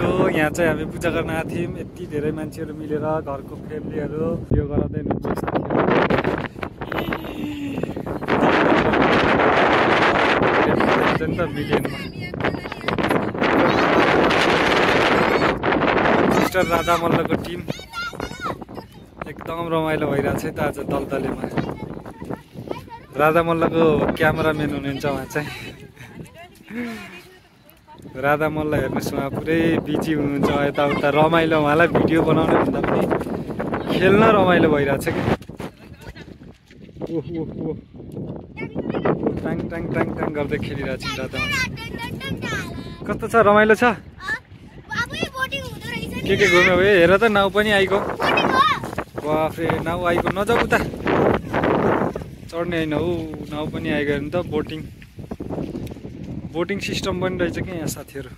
थियो। यहाँ चाहिँ हामी पूजा गर्न आएको थियौँ। यति धेरै मान्छेहरू मिलेर घरको फ्यामिलीहरू यो गराउँदै हुनुहुन्छ साथीहरू मिलियनमा। सिस्टर राधा मल्लको टिम एकदम रमाइलो भइरहेको छ त आज दलदलेमा। राधा मल्लको क्यामेराम्यान हुनुहुन्छ उहाँ चाहिँ। राधा मल्ल हेर्नुहोस् उहाँ पुरै बिजी हुनुहुन्छ यताउता रमाइलो। उहाँलाई भिडियो बनाउने भन्दा पनि खेल्न रमाइलो भइरहेको छ कि। ओहो टाङ टाङ टाङ टाङ गर्दै खेलिरहेको छ राधा मल्ल। कस्तो छ रमाइलो छ? के घुम्यो भाइ? हेर त नाउ पनि आइगयो। बाफ्रे नाउ आइगयो। नजाऊ उता चढ्ने होइन हौ। नाउ पनि आइगयो नि त। बोटिङ सिस्टम पनि रहेछ कि यहाँ साथीहरू।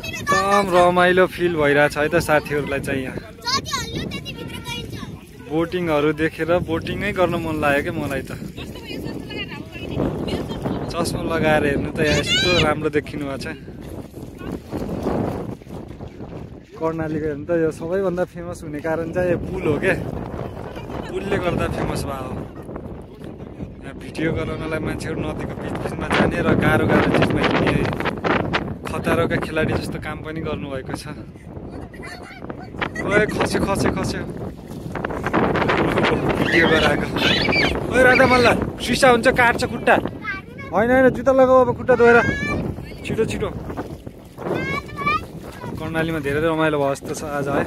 एकदम रमाइलो फिल भइरहेछ है त साथीहरूलाई चाहिँ। यहाँ बोटिङहरू देखेर बोटिङै गर्न मन लाग्यो क्या मलाई त। चस्मा लगाएर हेर्नु त यहाँ यस्तो राम्रो देखिनु भएको छ। कर्णालीको हेर्नु त यो सबैभन्दा फेमस हुने कारण चाहिँ यो पुल हो क्या। पुलले गर्दा फेमस भयो। यहाँ भिडियो गराउनलाई मान्छेहरू नदीको बिचमा जाने र गाह्रो चिजमा हिँड्ने खतराका खेलाडी जस्तो काम पनि गर्नुभएको छ। ओए खस्यो भिडियो गराएको। ओए राधा मल्ल सिसा हुन्छ काट्छ खुट्टा। होइन जुत्ता लगाऊ अब खुट्टा धोएर छिटो। कर्णालीमा धेरै रमाइलो भयो जस्तो छ आज है।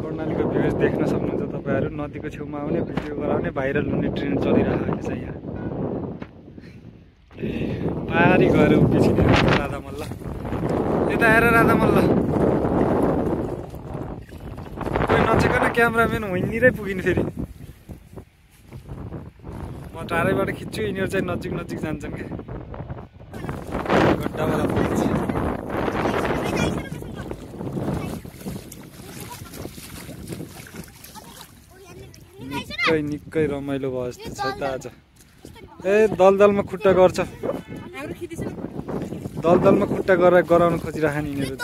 कर्णालीको भ्युज देख्न सक्नुहुन्छ तपाईँहरू। नदीको छेउमा आउने भिडियो गराउने भाइरल हुने ट्रेन्ड चलिरहेको छ यहाँ। पारी गएर उभिसिने राधा मल्ल। यता आएर राधा मल्ल कोही नचेकन क्यामेराम्यान वहीँनिरै पुगिन् फेरि। म टाढैबाट खिच्छु यिनीहरू चाहिँ नजिक जान्छन् क्या। गड्डावाला पुगिन्छ। निकै रमाइलो भयो जस्तो छ त आज। ए दलदलमा खुट्टा गर्छ। दलदलमा खुट्टा गराउन खोजिरहन् यिनीहरू।